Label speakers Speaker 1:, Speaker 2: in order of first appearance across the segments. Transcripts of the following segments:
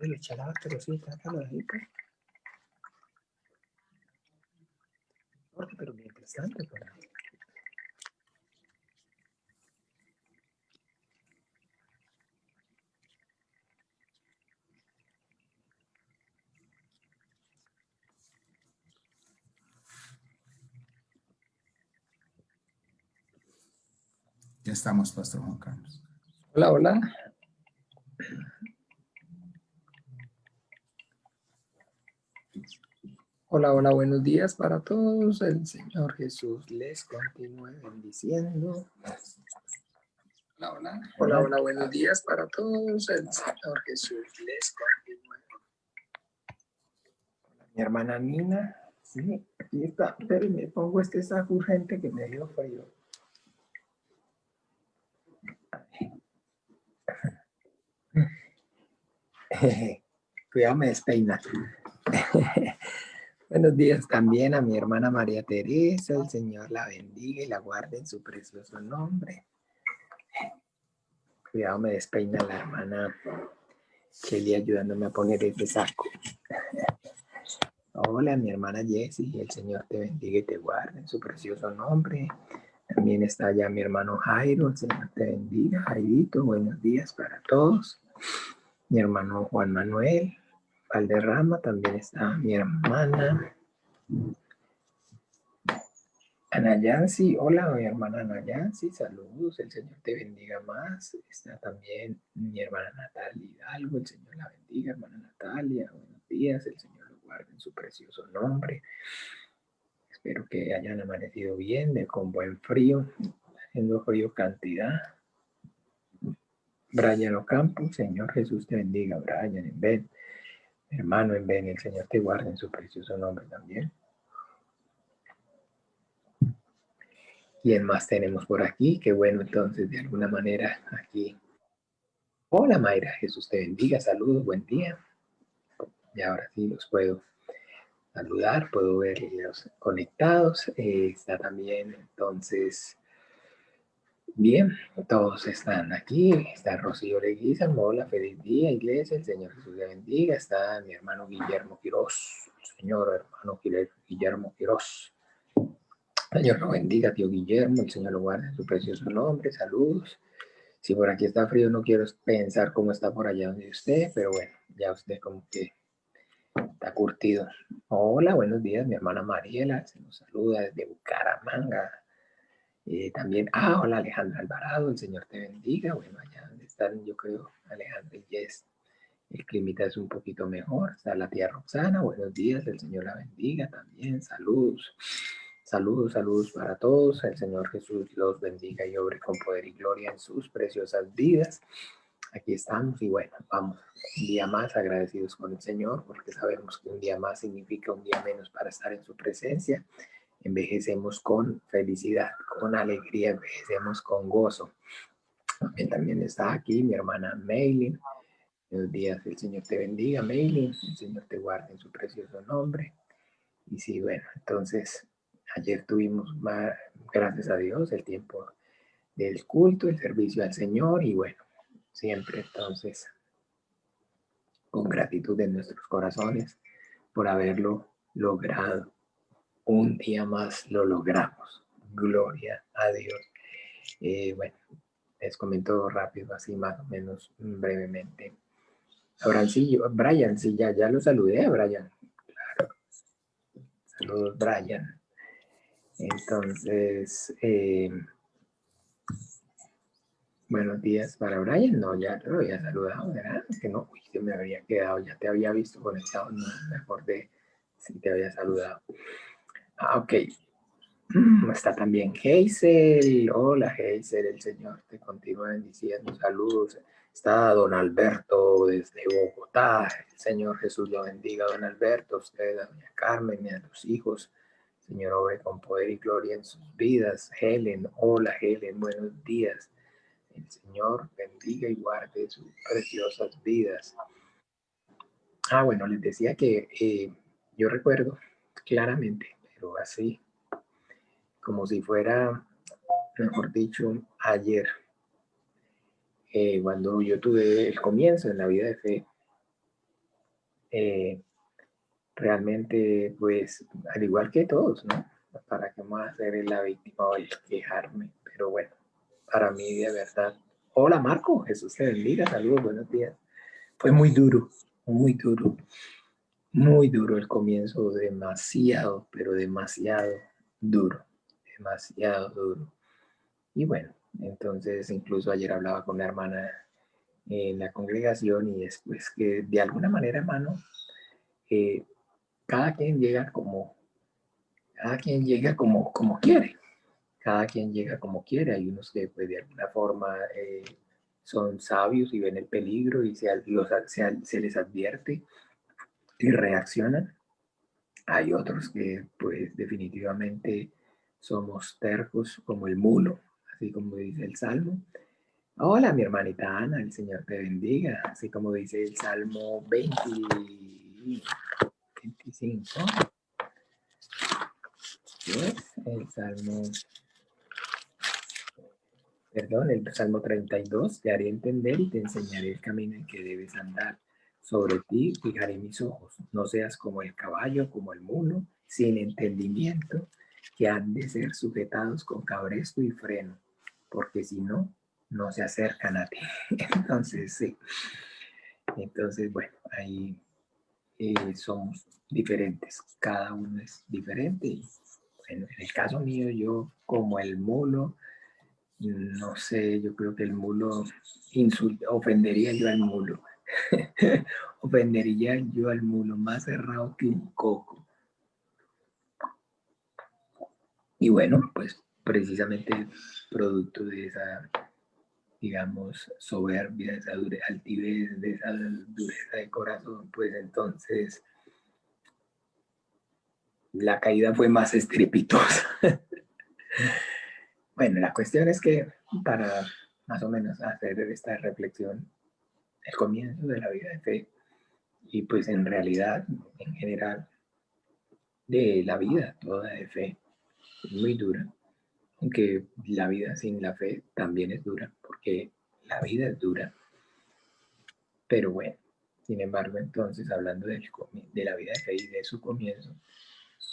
Speaker 1: Le echará, pero sí, sácalo de ahí, pues. Pero mientras tanto, por ahí.
Speaker 2: Ya estamos, Pastor Juan Carlos.
Speaker 1: Hola, hola. Hola, hola, buenos días para todos. El Señor Jesús les continúe bendiciendo. Hola, hola. Hola, hola, buenos días para todos. El Señor Jesús les continúe. Mi hermana Nina, sí, aquí está. Pero me pongo este saco urgente que me dio frío. Cuidado, me despeina. Buenos días también a mi hermana María Teresa. El Señor la bendiga y la guarde en su precioso nombre. Cuidado, me despeina la hermana Kelly ayudándome a poner este saco. Hola, mi hermana Jessie. El Señor te bendiga y te guarde en su precioso nombre. También está allá mi hermano Jairo. El Señor te bendiga, Jairito. Buenos días para todos. Mi hermano Juan Manuel Valderrama. También está mi hermana Ana Yancy, hola mi hermana Ana Yancy, saludos, el Señor te bendiga más. Está también mi hermana Natalia Hidalgo, el Señor la bendiga, hermana Natalia, buenos días, el Señor lo guarde en su precioso nombre. Espero que hayan amanecido bien, con buen frío, haciendo frío cantidad. Brian Ocampo, Señor Jesús te bendiga, Brian, en Ben, hermano en Ben, el Señor te guarde en su precioso nombre también. ¿Quién más tenemos por aquí? Qué bueno, entonces, de alguna manera, aquí. Hola, Mayra, Jesús te bendiga, saludos, buen día. Y ahora sí los puedo saludar, puedo verlos conectados. Está también, entonces, bien, todos están aquí. Está Rocío Leguizamo, hola, feliz día, iglesia, el Señor Jesús te bendiga. Está mi hermano Guillermo Quirós, señor hermano Guillermo Quirós. Señor lo bendiga, tío Guillermo, el Señor lo guarde en su precioso nombre, saludos. Si por aquí está frío, no quiero pensar cómo está por allá donde usted, pero bueno, ya usted como que está curtido. Hola, buenos días, mi hermana Mariela, se nos saluda desde Bucaramanga. También, hola Alejandra Alvarado, el Señor te bendiga. Bueno, allá donde están, yo creo, Alejandra y Jess, el clima es un poquito mejor. Está la tía Roxana, buenos días, el Señor la bendiga también, saludos. Saludos, saludos para todos. El Señor Jesús los bendiga y obre con poder y gloria en sus preciosas vidas. Aquí estamos y bueno, vamos un día más agradecidos con el Señor porque sabemos que un día más significa un día menos para estar en su presencia. Envejecemos con felicidad, con alegría, envejecemos con gozo. También está aquí mi hermana Maylin. Buenos días, el Señor te bendiga, Maylin. El Señor te guarde en su precioso nombre. Y sí, bueno, entonces ayer tuvimos, más, gracias a Dios, el tiempo del culto, el servicio al Señor y bueno, siempre entonces con gratitud en nuestros corazones por haberlo logrado. Un día más lo logramos. Gloria a Dios. Bueno, les comento rápido, así más o menos brevemente. Brian, sí, ya lo saludé, Brian. Claro. Saludos, Brian. Entonces, buenos días para Brian. No, ya te lo había saludado, ¿verdad? Es que no, uy, se me habría quedado, ya te había visto conectado, no me acordé si te había saludado. Ok. Está también Hazel. Hola, Hazel, el Señor te continúa bendiciendo. Saludos. Está don Alberto desde Bogotá. El Señor Jesús lo bendiga, don Alberto. Usted, a doña Carmen y a los hijos. Señor, obre con poder y gloria en sus vidas. Helen, hola Helen, buenos días. El Señor bendiga y guarde sus preciosas vidas. Bueno, les decía que yo recuerdo claramente, pero así, como si fuera, mejor dicho, ayer, cuando yo tuve el comienzo en la vida de fe, realmente, pues, al igual que todos, ¿no? ¿Para qué me voy a hacer la víctima o el quejarme? Pero bueno, para mí de verdad. Hola Marco, Jesús te bendiga, saludos, buenos días. Fue muy duro, muy duro, muy duro el comienzo, demasiado, pero demasiado duro, demasiado duro. Y bueno, entonces incluso ayer hablaba con una hermana en la congregación y después que de alguna manera, hermano, eh, cada quien llega como quiere. Cada quien llega como quiere. Hay unos que pues de alguna forma son sabios y ven el peligro y se les advierte y reaccionan. Hay otros que pues definitivamente somos tercos como el mulo, así como dice el Salmo. Hola, mi hermanita Ana, el Señor te bendiga, así como dice el Salmo 25. ¿Ves? El Salmo 32, te haré entender y te enseñaré el camino en que debes andar. Sobre ti fijaré mis ojos, no seas como el caballo, como el mulo, sin entendimiento, que han de ser sujetados con cabresto y freno, porque si no, no se acercan a ti. Entonces, sí. Entonces, bueno, ahí somos diferentes, cada uno es diferente. Y, bueno, en el caso mío, yo como el mulo, no sé, yo creo que el mulo ofendería yo al mulo. Ofendería yo al mulo, más cerrado que un coco. Y bueno, pues precisamente producto de esa, digamos, soberbia, de esa altivez, de esa dureza de corazón, pues entonces la caída fue más estrepitosa. Bueno, la cuestión es que para más o menos hacer esta reflexión, el comienzo de la vida de fe, y pues en realidad, en general, de la vida toda de fe, es muy dura, aunque la vida sin la fe también es dura, porque la vida es dura, pero bueno, sin embargo, entonces, hablando de la vida de fe y de su comienzo,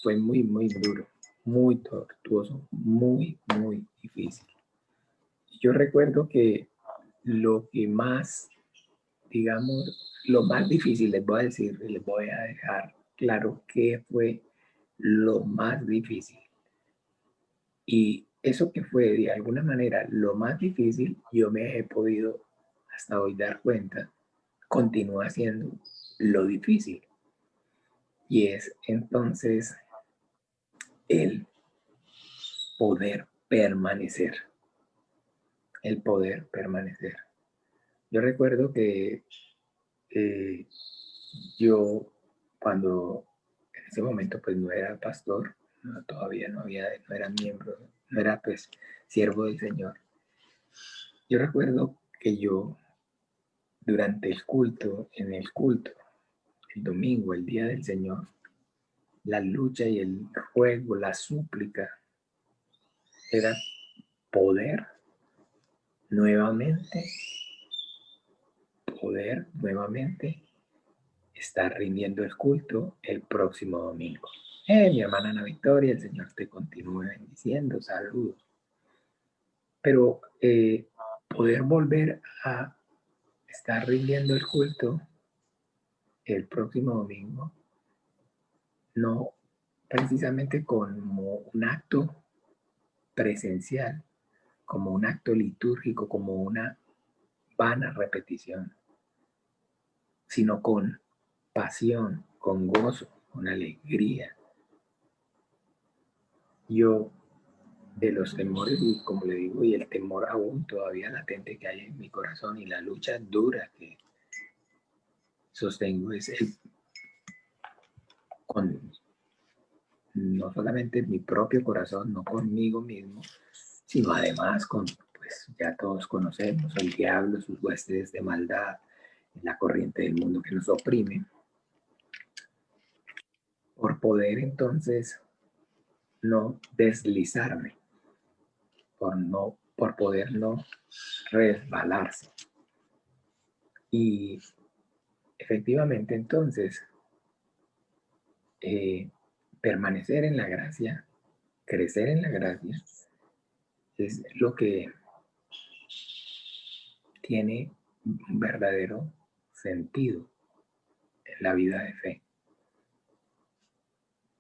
Speaker 1: fue muy, muy duro, muy tortuoso, muy, muy difícil. Yo recuerdo que lo que más, digamos, lo más difícil, les voy a decir, les voy a dejar claro que fue lo más difícil. Y eso que fue de alguna manera lo más difícil, yo me he podido hasta hoy dar cuenta, continúa siendo lo difícil. Y es entonces el poder permanecer, el poder permanecer. Yo recuerdo que eh, yo cuando en ese momento pues no era pastor, no, todavía no era miembro, no era pues siervo del Señor. Yo recuerdo que yo durante el culto, el domingo, el día del Señor, la lucha y el ruego, la súplica, era poder nuevamente, poder nuevamente estar rindiendo el culto el próximo domingo. Mi hermana Ana Victoria, el Señor te continúe bendiciendo, saludos. Pero poder volver a estar rindiendo el culto el próximo domingo, no precisamente como un acto presencial, como un acto litúrgico, como una vana repetición, sino con pasión, con gozo, con alegría. Yo de los temores y como le digo, y el temor aún todavía latente que hay en mi corazón y la lucha dura que sostengo es con no solamente mi propio corazón, no conmigo mismo, sino además con, pues ya todos conocemos, el diablo, sus huestes de maldad, la corriente del mundo que nos oprime, por poder entonces no deslizarme, por poder no resbalarse. Y efectivamente entonces permanecer en la gracia, crecer en la gracia, es lo que tiene un verdadero sentido en la vida de fe.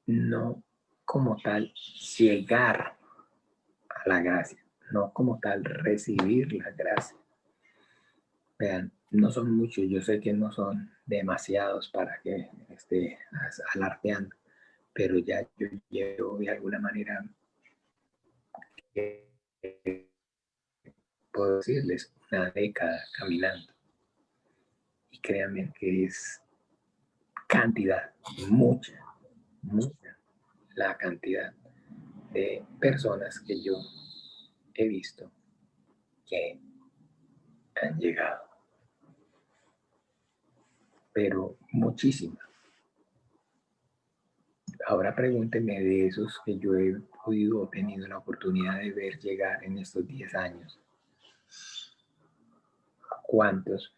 Speaker 1: No como tal llegar a la gracia, no como tal recibir la gracia. Vean, no son muchos, yo sé que no son demasiados para que esté alardeando, pero ya yo llevo de alguna manera, puedo decirles, una década caminando. Y créanme que es cantidad, mucha, la cantidad de personas que yo he visto que han llegado, pero muchísimas. Ahora pregúntenme de esos que yo he podido o tenido la oportunidad de ver llegar en estos 10 años. ¿Cuántos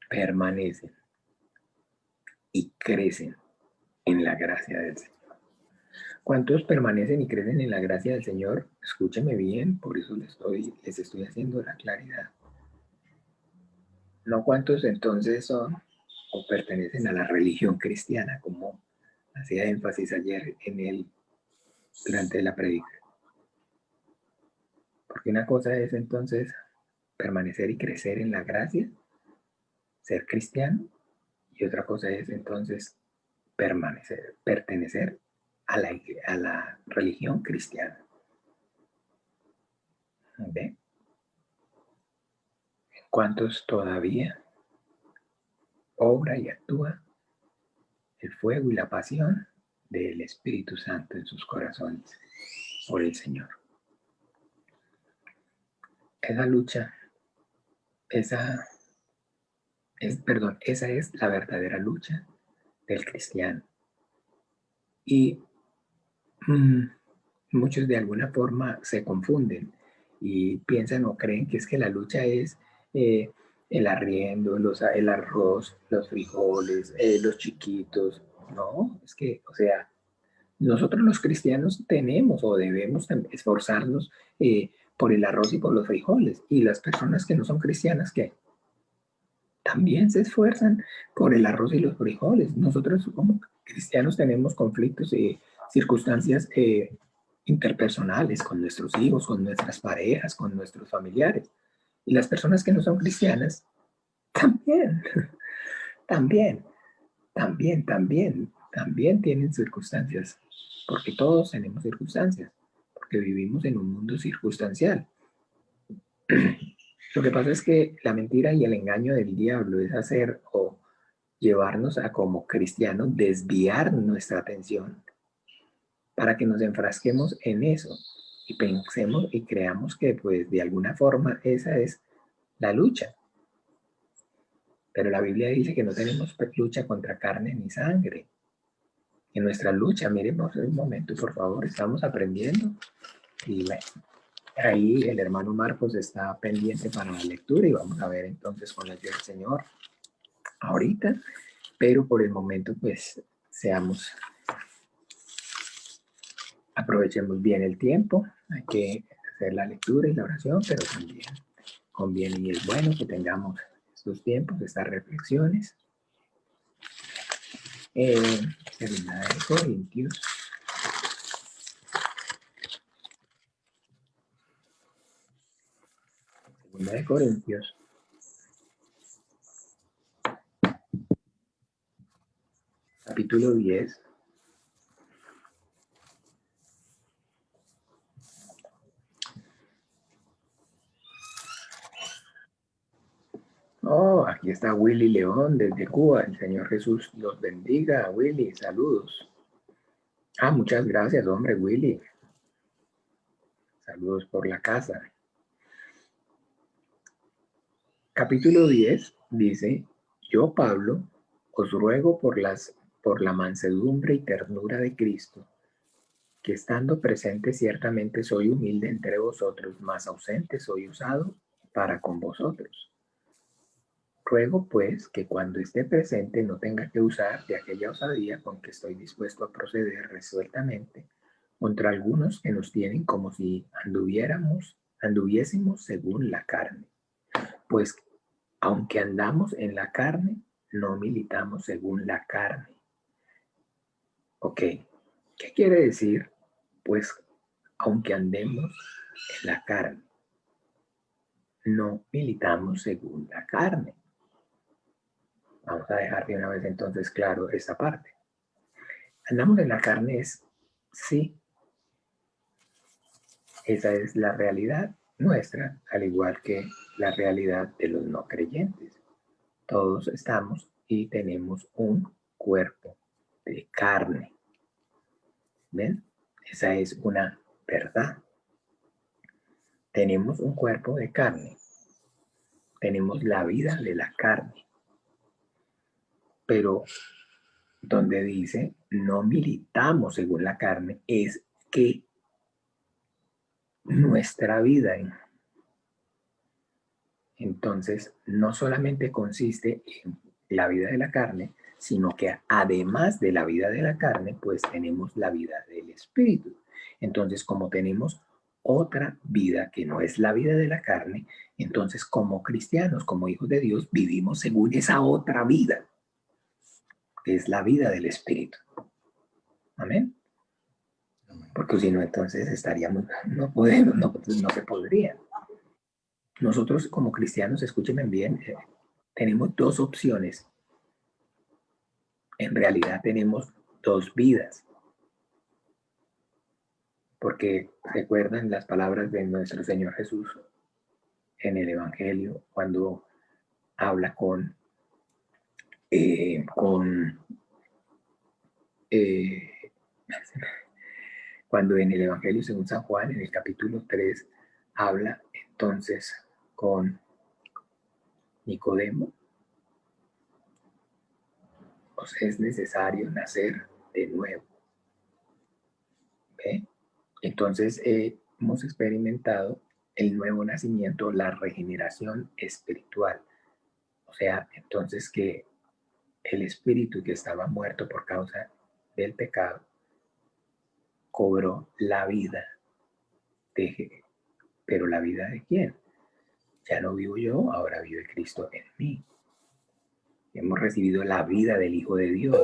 Speaker 1: permanecen y crecen en la gracia del Señor? ¿Cuántos permanecen y crecen en la gracia del Señor? Escúcheme bien, por eso les estoy haciendo la claridad. No cuántos entonces son o pertenecen a la religión cristiana, como hacía énfasis ayer durante la predica. Porque una cosa es entonces permanecer y crecer en la gracia, ser cristiano, y otra cosa es entonces pertenecer a la religión cristiana. ¿Ve? ¿Cuántos todavía obra y actúa el fuego y la pasión del Espíritu Santo en sus corazones por el Señor? Esa lucha, esa es la verdadera lucha del cristiano. Y muchos de alguna forma se confunden y piensan o creen que es que la lucha es el arriendo, el arroz, los frijoles, los chiquitos. No, es que, o sea, nosotros los cristianos tenemos o debemos esforzarnos por el arroz y por los frijoles. Y las personas que no son cristianas, ¿qué? También se esfuerzan por el arroz y los frijoles. Nosotros como cristianos tenemos conflictos y circunstancias interpersonales con nuestros hijos, con nuestras parejas, con nuestros familiares. Y las personas que no son cristianas también, también, también tienen circunstancias, porque todos tenemos circunstancias, porque vivimos en un mundo circunstancial. Lo que pasa es que la mentira y el engaño del diablo es hacer o llevarnos a, como cristianos, desviar nuestra atención para que nos enfrasquemos en eso y pensemos y creamos que pues de alguna forma esa es la lucha. Pero la Biblia dice que no tenemos lucha contra carne ni sangre. En nuestra lucha, miremos un momento, por favor, estamos aprendiendo. Y bueno, ahí el hermano Marcos está pendiente para la lectura y vamos a ver entonces con la ayuda del Señor ahorita. Pero por el momento, pues, aprovechemos bien el tiempo. Hay que hacer la lectura y la oración, pero también conviene y es bueno que tengamos estos tiempos, estas reflexiones. Segunda de Corintios. Segunda de Corintios. Capítulo 10. Oh, aquí está Willy León desde Cuba. El Señor Jesús los bendiga. Willy, saludos. Ah, muchas gracias, hombre, Willy. Saludos por la casa. Capítulo 10 dice, yo, Pablo, os ruego por la mansedumbre y ternura de Cristo, que estando presente ciertamente soy humilde entre vosotros, mas ausente soy usado para con vosotros. Ruego, pues, que cuando esté presente no tenga que usar de aquella osadía con que estoy dispuesto a proceder resueltamente contra algunos que nos tienen como si anduviésemos según la carne. Pues, aunque andamos en la carne, no militamos según la carne. Ok, ¿qué quiere decir? Pues, aunque andemos en la carne, no militamos según la carne. Vamos a dejar de una vez entonces claro esta parte. Andamos en la carne es, sí, esa es la realidad nuestra, al igual que la realidad de los no creyentes. Todos estamos y tenemos un cuerpo de carne. ¿Ven? Esa es una verdad. Tenemos un cuerpo de carne. Tenemos la vida de la carne. Pero donde dice no militamos según la carne es que nuestra vida entonces no solamente consiste en la vida de la carne, sino que además de la vida de la carne, pues tenemos la vida del espíritu. Entonces, como tenemos otra vida que no es la vida de la carne, entonces como cristianos, como hijos de Dios, vivimos según esa otra vida, que es la vida del espíritu. Amén. Porque si no, entonces estaríamos, no podemos, no se podría. Nosotros como cristianos, escúchenme bien, tenemos dos opciones. En realidad tenemos dos vidas. Porque recuerdan las palabras de nuestro Señor Jesús en el Evangelio cuando habla eh, cuando en el Evangelio según San Juan, en el capítulo 3, habla entonces con Nicodemo. Os es necesario nacer de nuevo. ¿Ve? Entonces hemos experimentado el nuevo nacimiento, la regeneración espiritual. O sea, entonces que el espíritu que estaba muerto por causa del pecado cobró la vida de, pero la vida de quién? Ya no vivo yo, ahora vive Cristo en mí. Hemos recibido la vida del Hijo de Dios.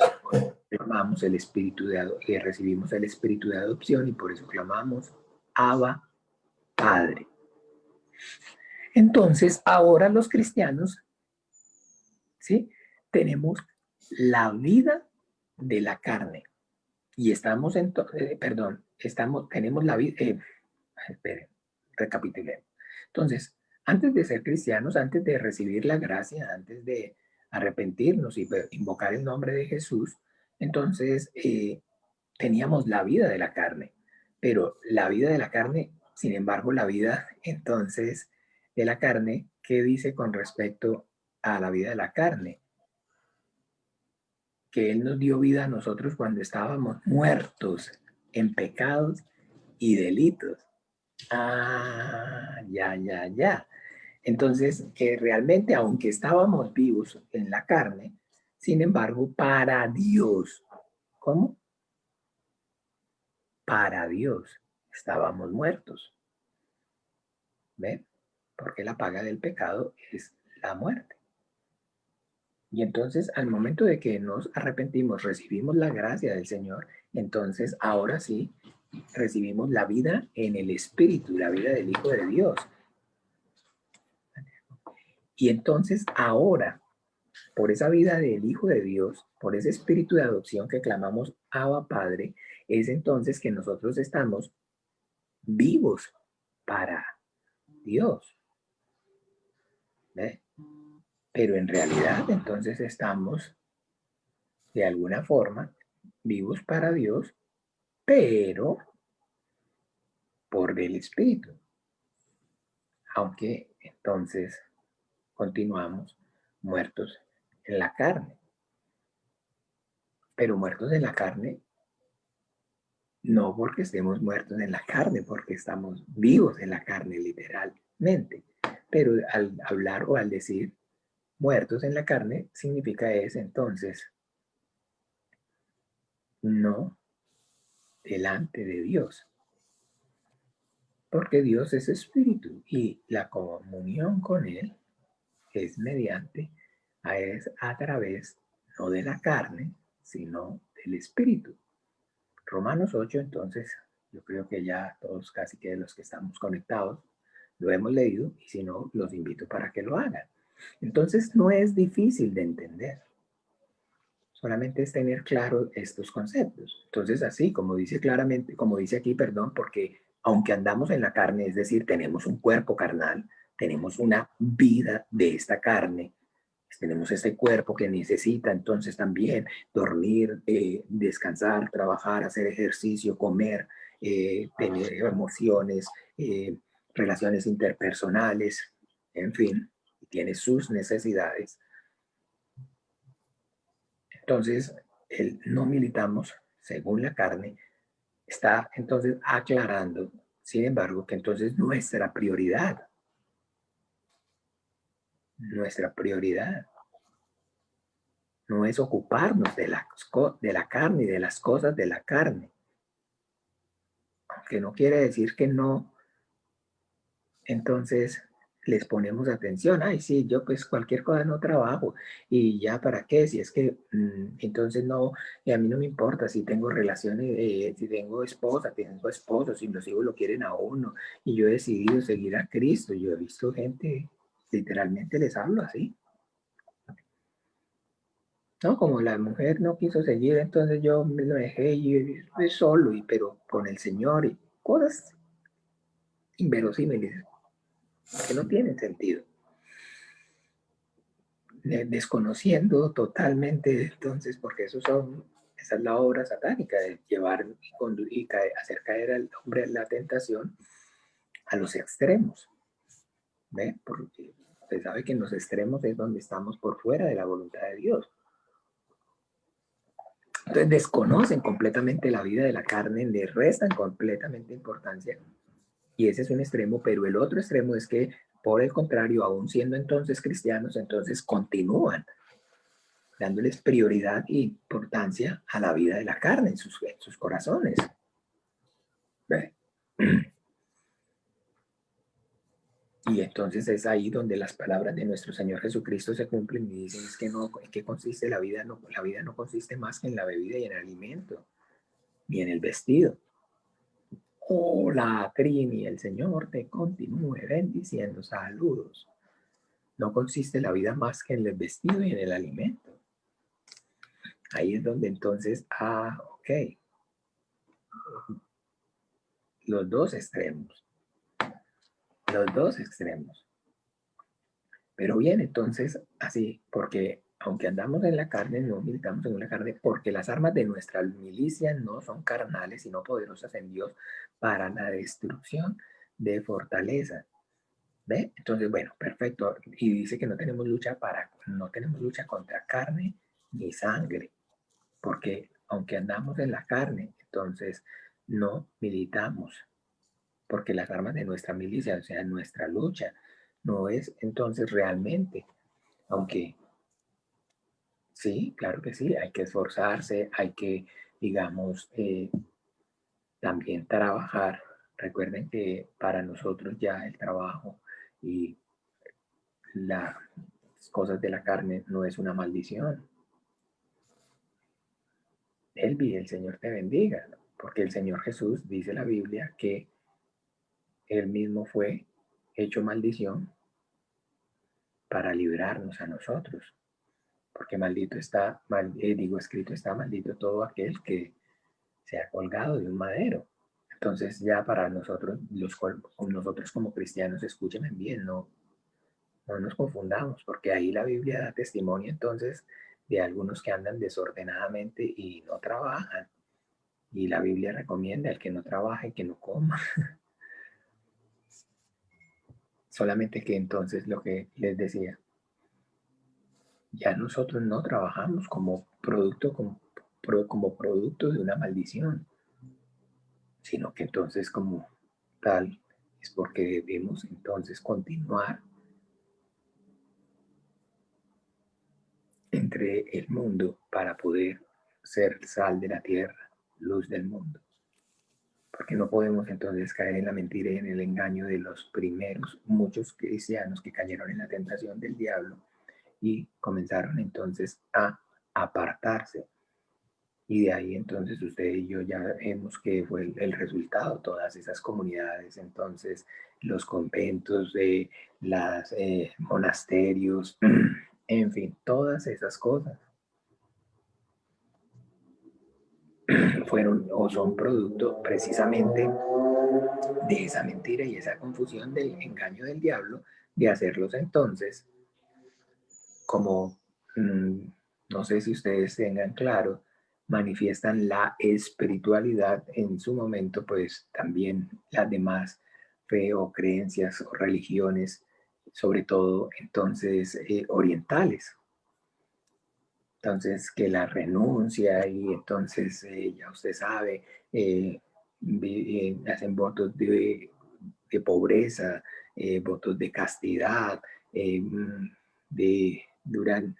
Speaker 1: Clamamos el espíritu recibimos el espíritu de adopción y por eso clamamos Abba, Padre. Entonces, ahora los cristianos, ¿sí? Tenemos la vida de la carne y estamos tenemos la vida, esperen, recapitulemos. Entonces, antes de ser cristianos, antes de recibir la gracia, antes de arrepentirnos y invocar el nombre de Jesús, entonces teníamos la vida de la carne, pero la vida de la carne, sin embargo, la vida entonces de la carne, ¿qué dice con respecto a la vida de la carne? Que Él nos dio vida a nosotros cuando estábamos muertos en pecados y delitos. Ah, ya. Entonces, que realmente, aunque estábamos vivos en la carne, sin embargo, para Dios, ¿cómo? Para Dios estábamos muertos. ¿Ven? Porque la paga del pecado es la muerte. Y entonces, al momento de que nos arrepentimos, recibimos la gracia del Señor, entonces ahora sí recibimos la vida en el Espíritu, la vida del Hijo de Dios. Y entonces ahora, por esa vida del Hijo de Dios, por ese espíritu de adopción que clamamos Abba Padre, es entonces que nosotros estamos vivos para Dios. ¿Ve? Pero en realidad entonces estamos de alguna forma vivos para Dios, pero por el Espíritu. Aunque entonces continuamos muertos en la carne. Pero muertos en la carne, no porque estemos muertos en la carne, porque estamos vivos en la carne literalmente. Pero al hablar o al decir muertos en la carne significa es entonces no delante de Dios, porque Dios es espíritu y la comunión con Él es mediante, es a través no de la carne, sino del espíritu. Romanos 8, entonces, yo creo que ya todos casi que los que estamos conectados lo hemos leído y si no, los invito para que lo hagan. Entonces, no es difícil de entender. Solamente es tener claro estos conceptos. Entonces, así como dice claramente, como dice aquí, perdón, porque aunque andamos en la carne, es decir, tenemos un cuerpo carnal, tenemos una vida de esta carne, tenemos este cuerpo que necesita entonces también dormir, descansar, trabajar, hacer ejercicio, comer, tener emociones, relaciones interpersonales, en fin, tiene sus necesidades. Entonces, el no militamos según la carne está entonces aclarando, sin embargo, que entonces nuestra prioridad no es ocuparnos de la carne y de las cosas de la carne, aunque no quiere decir que no, entonces les ponemos atención. Ay, sí, yo pues cualquier cosa no trabajo y ya para qué, si es que entonces no, y a mí no me importa si tengo relaciones, si tengo esposa, tengo esposo, si los hijos lo quieren a uno y yo he decidido seguir a Cristo. Yo he visto gente, literalmente les hablo así. No, como la mujer no quiso seguir, entonces yo me lo dejé y yo solo, pero con el Señor y cosas inverosímiles que no tienen sentido. Desconociendo totalmente, entonces, porque esa es la obra satánica, de llevar y hacer caer al hombre en la tentación a los extremos. ¿Ve? Porque usted sabe que en los extremos es donde estamos por fuera de la voluntad de Dios. Entonces desconocen completamente la vida de la carne, le restan completamente importancia y ese es un extremo, pero el otro extremo es que, por el contrario, aún siendo entonces cristianos, entonces continúan dándoles prioridad e importancia a la vida de la carne en sus corazones. ¿Ve? Y entonces es ahí donde las palabras de nuestro Señor Jesucristo se cumplen y dicen, es que no, ¿en qué consiste la vida? No, la vida no consiste más que en la bebida y en el alimento, ni en el vestido. Hola, Trini, el Señor te continúe bendiciendo. Saludos. No consiste la vida más que en el vestido y en el alimento. Ahí es donde entonces, ok, los dos extremos, los dos extremos. Pero bien, entonces, así, porque aunque andamos en la carne, no militamos en la carne, porque las armas de nuestra milicia no son carnales, sino poderosas en Dios para la destrucción de fortaleza. ¿Ve? Entonces, bueno, perfecto. Y dice que no tenemos lucha contra carne ni sangre, porque aunque andamos en la carne, entonces no militamos, porque las armas de nuestra milicia, o sea, nuestra lucha, no es entonces realmente, aunque sí, claro que sí, hay que esforzarse, hay que, digamos, también trabajar. Recuerden que para nosotros ya el trabajo y las cosas de la carne no es una maldición. Elvi, el Señor te bendiga, ¿no? Porque el Señor Jesús dice la Biblia que Él mismo fue hecho maldición para librarnos a nosotros. Porque maldito está, escrito está, maldito todo aquel que se ha colgado de un madero. Entonces ya para nosotros, nosotros como cristianos, escúchenme bien, no nos confundamos, porque ahí la Biblia da testimonio entonces de algunos que andan desordenadamente y no trabajan. Y la Biblia recomienda al que no trabaje que no coma. Solamente que entonces lo que les decía, ya nosotros no trabajamos como producto de una maldición, sino que entonces como tal es porque debemos entonces continuar del mundo para poder ser sal de la tierra, luz del mundo. Porque no podemos entonces caer en la mentira y en el engaño de los primeros, muchos cristianos que cayeron en la tentación del diablo y comenzaron entonces a apartarse. Y de ahí entonces usted y yo ya vemos que fue el resultado, todas esas comunidades, entonces los conventos, los monasterios, en fin, todas esas cosas fueron o son producto precisamente de esa mentira y esa confusión del engaño del diablo, de hacerlos entonces como, no sé si ustedes tengan claro, manifiestan la espiritualidad en su momento, pues también las demás fe o creencias o religiones, sobre todo entonces orientales. Entonces, que la renuncia y entonces ya usted sabe, hacen votos de pobreza, votos de castidad, duran,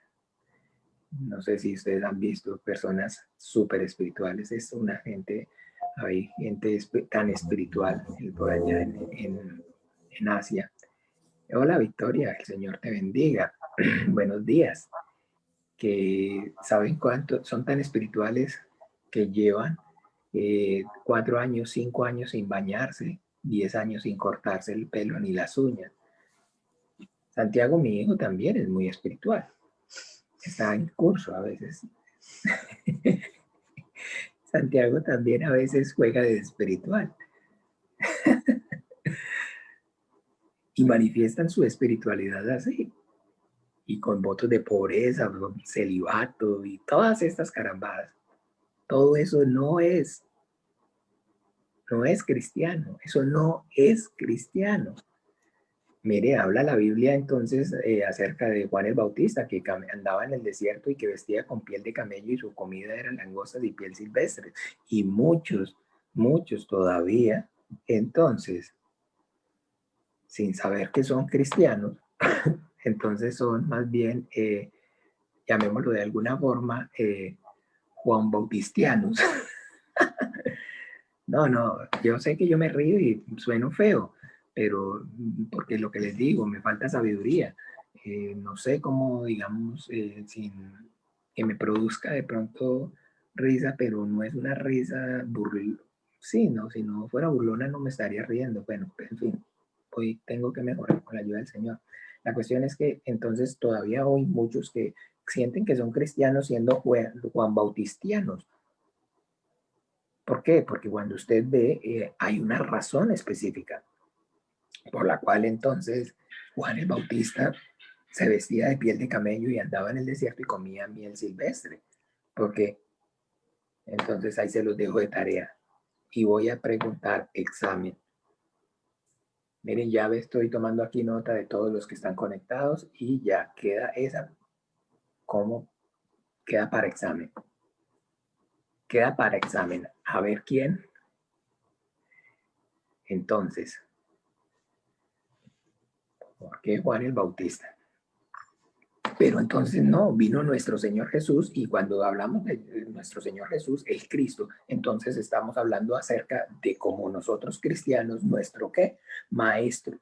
Speaker 1: no sé si ustedes han visto personas súper espirituales, es una gente, hay gente tan espiritual por allá en Asia. Hola Victoria, el Señor te bendiga. Buenos días. Que saben cuánto son tan espirituales que llevan 4 años, 5 años sin bañarse, 10 años sin cortarse el pelo ni las uñas. Santiago, mi hijo, también es muy espiritual. Está en curso a veces. Santiago también a veces juega de espiritual. Y manifiestan su espiritualidad así. Y con votos de pobreza, celibato y todas estas carambadas. Todo eso no es cristiano, eso no es cristiano. Mire, habla la Biblia entonces acerca de Juan el Bautista, que andaba en el desierto y que vestía con piel de camello y su comida era langostas y piel silvestre. Y muchos todavía, entonces, sin saber que son cristianos, entonces son más bien, llamémoslo de alguna forma, Juan Bautistianos. No, yo sé que yo me río y sueno feo, pero porque lo que les digo, me falta sabiduría. No sé cómo, digamos, sin que me produzca de pronto risa, pero no es una risa burlona. Sí, no, si no fuera burlona no me estaría riendo. Bueno, en fin, hoy tengo que mejorar con la ayuda del Señor. La cuestión es que entonces todavía hoy muchos que sienten que son cristianos siendo Juan Bautistianos. ¿Por qué? Porque cuando usted ve, hay una razón específica por la cual entonces Juan el Bautista se vestía de piel de camello y andaba en el desierto y comía miel silvestre. Porque entonces ahí se los dejo de tarea. Y voy a preguntar examen. Miren, ya estoy tomando aquí nota de todos los que están conectados y ya queda esa. ¿Cómo queda para examen? Queda para examen. A ver quién. Entonces, ¿por qué Juan el Bautista? Pero entonces no, vino nuestro Señor Jesús y cuando hablamos de nuestro Señor Jesús, el Cristo, entonces estamos hablando acerca de cómo nosotros cristianos, nuestro ¿qué? Maestro.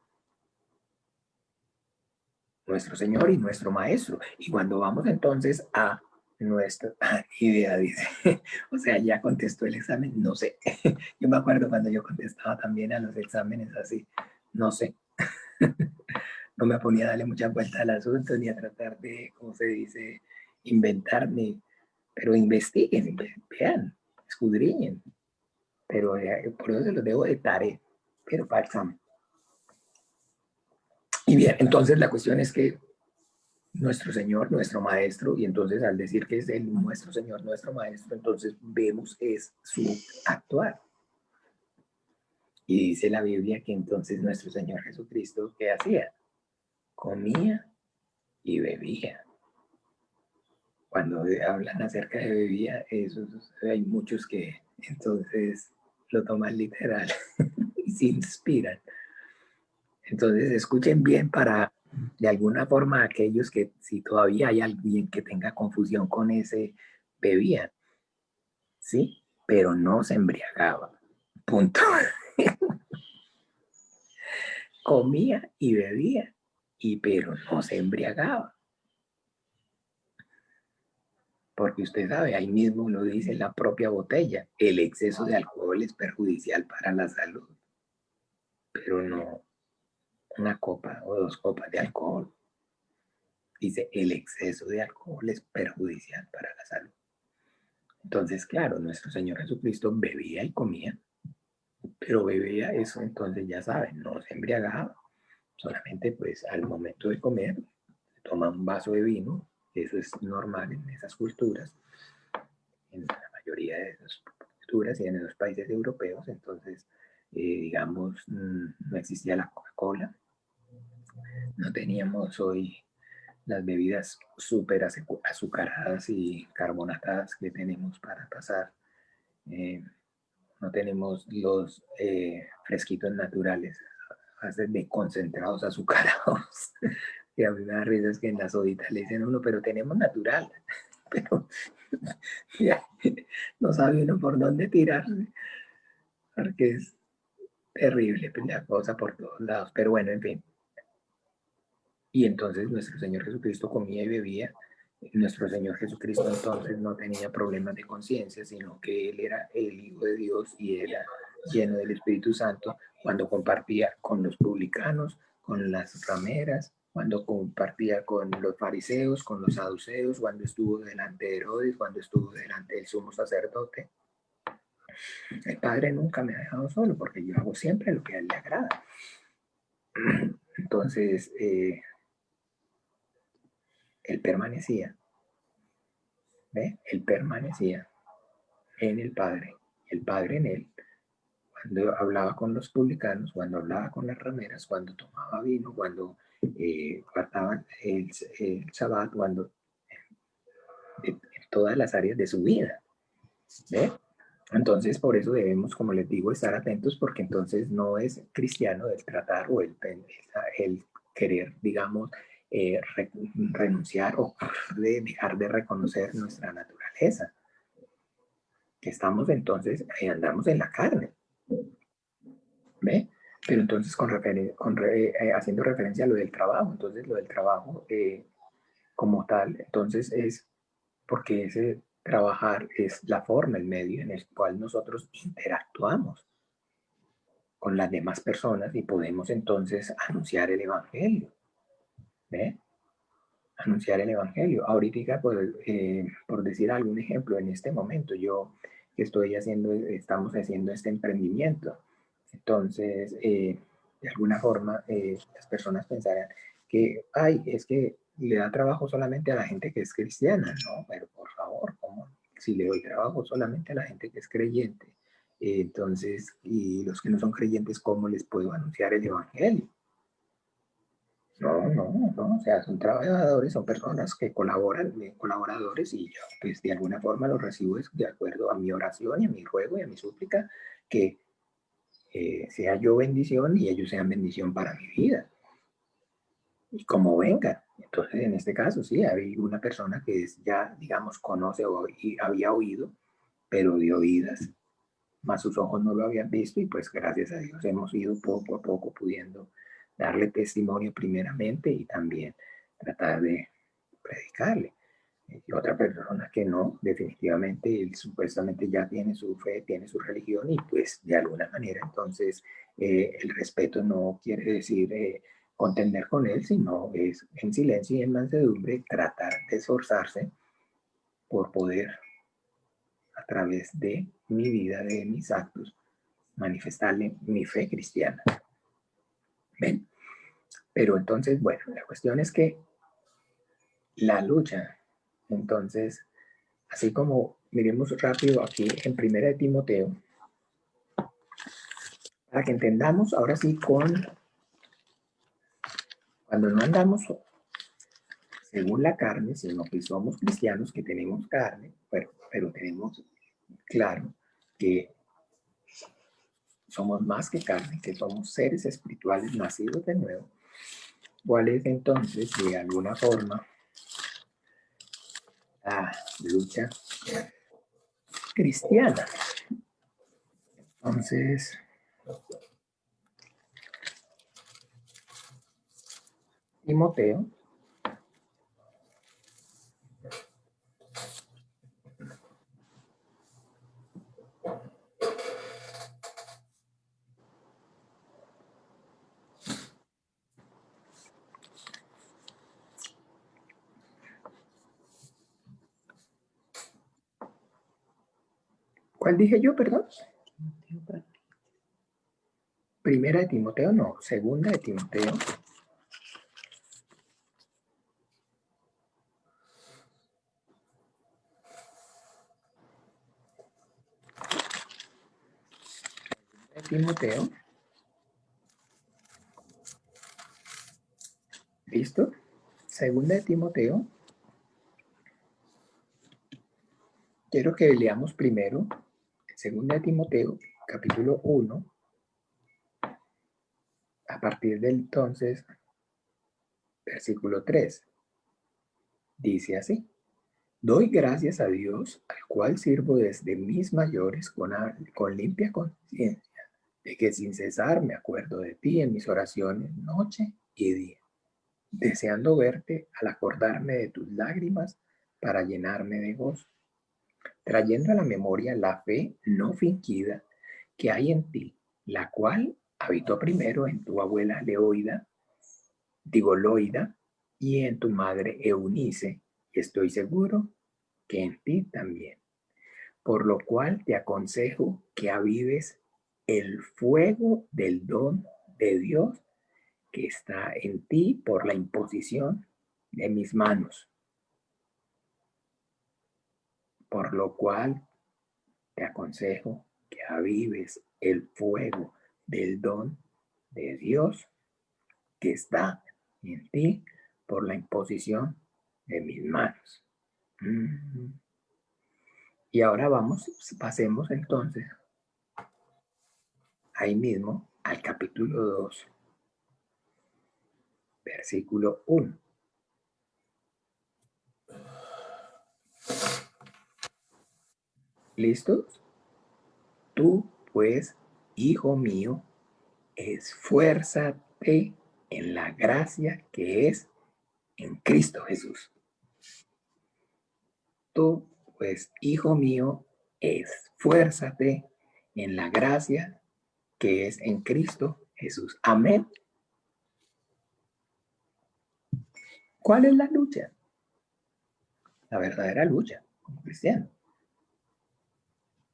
Speaker 1: Nuestro Señor y nuestro Maestro. Y cuando vamos entonces a nuestra idea, dice, o sea, ya contestó el examen, no sé. Yo me acuerdo cuando yo contestaba también a los exámenes así, no sé. No me ponía a darle mucha vuelta al asunto ni a tratar de, ¿cómo se dice?, inventarme, pero investiguen, vean, escudriñen, pero por eso se los debo de tarea, pero para examen. Y bien, entonces la cuestión es que nuestro Señor, nuestro Maestro, y entonces al decir que es Él nuestro Señor, nuestro Maestro, entonces vemos es su actuar. Y dice la Biblia que entonces nuestro Señor Jesucristo, ¿qué hacía? Comía y bebía. Cuando hablan acerca de bebida, hay muchos que entonces lo toman literal y se inspiran. Entonces escuchen bien para De alguna forma, aquellos que, si todavía hay alguien que tenga confusión con ese, bebían, ¿sí? Pero no se embriagaba. Punto. Comía y bebía, pero no se embriagaba. Porque usted sabe, ahí mismo lo dice la propia botella, el exceso de alcohol es perjudicial para la salud, pero no una copa o 2 copas de alcohol. Dice, el exceso de alcohol es perjudicial para la salud. Entonces, claro, nuestro Señor Jesucristo bebía y comía, pero bebía eso, entonces ya saben, no se embriagaba. Solamente pues al momento de comer, se toma un vaso de vino, eso es normal en esas culturas, en la mayoría de esas culturas y en los países europeos, entonces, digamos, no existía la Coca-Cola, no teníamos hoy las bebidas súper azucaradas y carbonatadas que tenemos para pasar. No tenemos los fresquitos naturales de concentrados azucarados. Y a mí me da risa es que en la sodita le dicen a uno, pero tenemos natural. Pero ya, no sabe uno por dónde tirarse, porque es terrible la cosa por todos lados. Pero bueno, en fin. Y entonces nuestro Señor Jesucristo comía y bebía. Nuestro Señor Jesucristo entonces no tenía problemas de conciencia, sino que Él era el Hijo de Dios y era lleno del Espíritu Santo cuando compartía con los publicanos, con las rameras, cuando compartía con los fariseos, con los saduceos, cuando estuvo delante de Herodes, cuando estuvo delante del sumo sacerdote. El Padre nunca me ha dejado solo porque yo hago siempre lo que a Él le agrada. Entonces, Él permanecía, ¿ve? Él permanecía en el Padre en Él, cuando hablaba con los publicanos, cuando hablaba con las rameras, cuando tomaba vino, cuando guardaba el Shabbat, cuando en todas las áreas de su vida, ¿ve? Entonces, por eso debemos, como les digo, estar atentos, porque entonces no es cristiano el tratar o el querer, digamos, renunciar o dejar de reconocer nuestra naturaleza, que estamos entonces, andamos en la carne, ¿ve? Pero entonces haciendo referencia a lo del trabajo, entonces lo del trabajo como tal, entonces es porque ese trabajar es la forma, el medio en el cual nosotros interactuamos con las demás personas y podemos entonces anunciar el Evangelio, ¿ve? Anunciar el Evangelio. Ahorita, por decir algún ejemplo, en este momento yo estamos haciendo este emprendimiento. Entonces, de alguna forma, las personas pensarán que, ay, es que le da trabajo solamente a la gente que es cristiana, ¿no? Pero por favor, ¿cómo? Si le doy trabajo solamente a la gente que es creyente, entonces, y los que no son creyentes, ¿cómo les puedo anunciar el Evangelio? No, no, no, o sea, son trabajadores, son personas que colaboran, colaboradores, y yo, pues de alguna forma los recibo de acuerdo a mi oración y a mi ruego y a mi súplica, que sea yo bendición y ellos sean bendición para mi vida. Y como venga. Entonces, en este caso, sí, hay una persona que ya, digamos, conoce y había oído, pero de oídas, más sus ojos no lo habían visto, y pues gracias a Dios hemos ido poco a poco pudiendo darle testimonio primeramente y también tratar de predicarle. Y otra persona que no, definitivamente él supuestamente ya tiene su fe, tiene su religión, y pues de alguna manera entonces el respeto no quiere decir contender con él, sino es en silencio y en mansedumbre tratar de esforzarse por poder a través de mi vida, de mis actos, manifestarle mi fe cristiana. ¿Ven? Pero entonces, bueno, la cuestión es que la lucha, entonces, así como miremos rápido aquí en Primera de Timoteo, para que entendamos ahora sí cuando no andamos según la carne, sino que somos cristianos, que tenemos carne, pero tenemos claro que somos más que carne, que somos seres espirituales nacidos de nuevo. ¿Cuál es entonces, de alguna forma, la lucha cristiana? Entonces, Timoteo ¿Cuál dije yo, perdón? Primera de Timoteo, no. Segunda de Timoteo. De Timoteo. ¿Listo? Segunda de Timoteo. Quiero que leamos primero. Segunda de Timoteo, capítulo 1. A partir del entonces, versículo 3. Dice así. Doy gracias a Dios, al cual sirvo desde mis mayores con limpia conciencia, de que sin cesar me acuerdo de ti en mis oraciones noche y día, deseando verte al acordarme de tus lágrimas para llenarme de gozo, trayendo a la memoria la fe no fingida que hay en ti, la cual habitó primero en tu abuela Loida, y en tu madre Eunice, y estoy seguro que en ti también. Por lo cual te aconsejo que avives el fuego del don de Dios que está en ti por la imposición de mis manos. Por lo cual te aconsejo que avives el fuego del don de Dios que está en ti por la imposición de mis manos. Y ahora pasemos entonces ahí mismo al capítulo 2, versículo 1. ¿Listos? Tú, pues, hijo mío, esfuérzate en la gracia que es en Cristo Jesús. Tú, pues, hijo mío, esfuérzate en la gracia que es en Cristo Jesús. Amén. ¿Cuál es la lucha? La verdadera lucha como cristiano.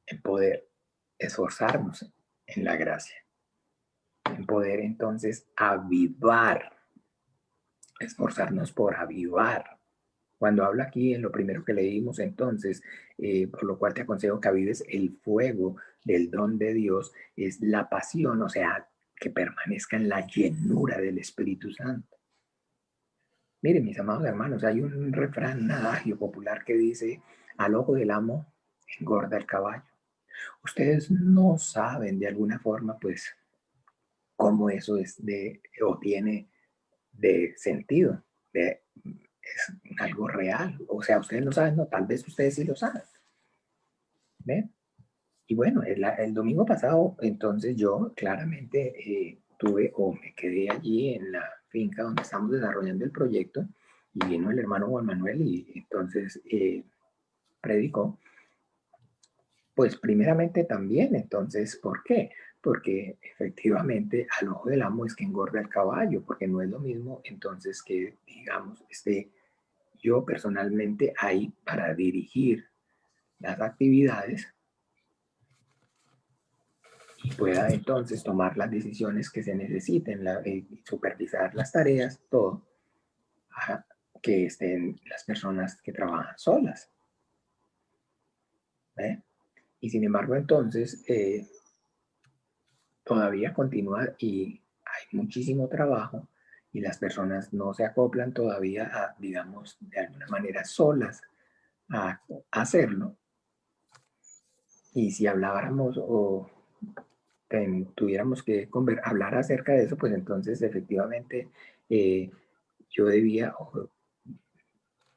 Speaker 1: En poder esforzarnos en la gracia. En poder entonces avivar. Esforzarnos por avivar. Cuando habla aquí en lo primero que leímos entonces, por lo cual te aconsejo que avives el fuego del don de Dios, es la pasión, o sea, que permanezca en la llenura del Espíritu Santo. Miren, mis amados hermanos, hay un refrán, un adagio popular que dice, al ojo del amo engorda el caballo. Ustedes no saben de alguna forma, pues, cómo eso es o tiene de sentido, es algo real. O sea, ustedes no saben, no, tal vez ustedes sí lo saben. ¿Ven? Y bueno, el domingo pasado, entonces yo claramente tuve o me quedé allí en la finca donde estamos desarrollando el proyecto y vino el hermano Juan Manuel y entonces predicó. Pues primeramente también, entonces, ¿por qué? Porque efectivamente al ojo del amo es que engorda el caballo, porque no es lo mismo entonces que, digamos, yo personalmente ahí para dirigir las actividades y pueda entonces tomar las decisiones que se necesiten, supervisar las tareas, todo, que estén las personas que trabajan solas. ¿Eh? Y sin embargo, entonces, todavía continúa y hay muchísimo trabajo y las personas no se acoplan todavía a, digamos, de alguna manera solas a hacerlo. Y si habláramos o tuviéramos que hablar acerca de eso, pues entonces efectivamente yo debía,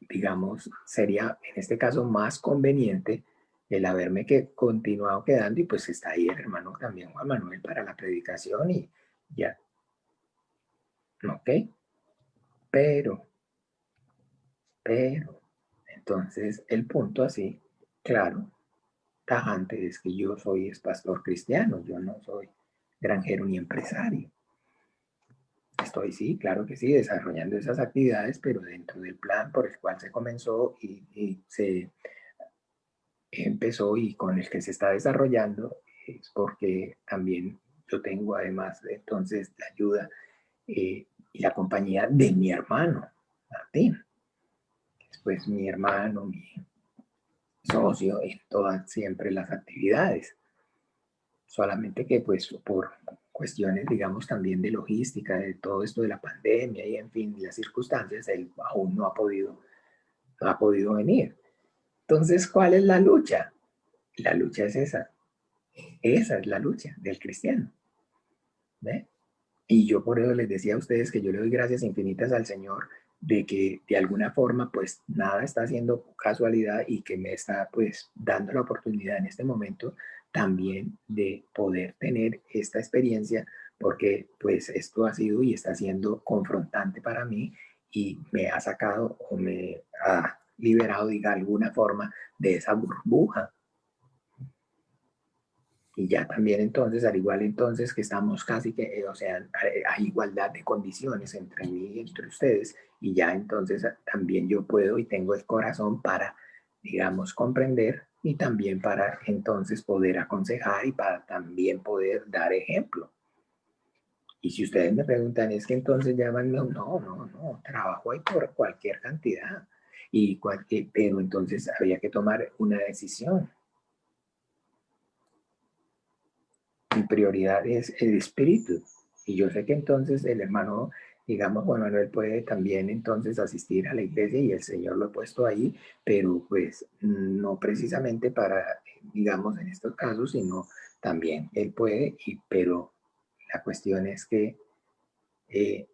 Speaker 1: digamos, sería en este caso más conveniente el haberme continuado quedando y pues está ahí el hermano también Juan Manuel para la predicación y ya, ¿ok? Pero, entonces el punto así, claro, tajante es que yo soy pastor cristiano, yo no soy granjero ni empresario. Estoy, sí, claro que sí, desarrollando esas actividades, pero dentro del plan por el cual se comenzó y se empezó y con el que se está desarrollando, es porque también yo tengo además entonces la ayuda y la compañía de mi hermano, Martín. Después mi hermano, mi socio en todas siempre las actividades. Solamente que pues por cuestiones, digamos, también de logística, de todo esto de la pandemia y en fin, las circunstancias, él aún no ha podido venir. Entonces, ¿cuál es la lucha? La lucha es esa. Esa es la lucha del cristiano. ¿Ve? Y yo por eso les decía a ustedes que yo le doy gracias infinitas al Señor de que de alguna forma pues nada está haciendo casualidad y que me está pues dando la oportunidad en este momento también de poder tener esta experiencia porque pues esto ha sido y está siendo confrontante para mí y me ha sacado o me ha liberado de alguna forma de esa burbuja. Y ya también entonces, al igual entonces que estamos casi que, o sea, hay igualdad de condiciones entre mí y entre ustedes, y ya entonces también yo puedo y tengo el corazón para, digamos, comprender y también para entonces poder aconsejar y para también poder dar ejemplo. Y si ustedes me preguntan, es que entonces llaman, no, trabajo hay por cualquier cantidad, pero entonces había que tomar una decisión. Mi prioridad es el espíritu. Y yo sé que entonces el hermano, digamos, Juan Manuel puede también entonces asistir a la iglesia y el Señor lo ha puesto ahí, pero pues no precisamente para, digamos, en estos casos, sino también él puede, pero la cuestión es que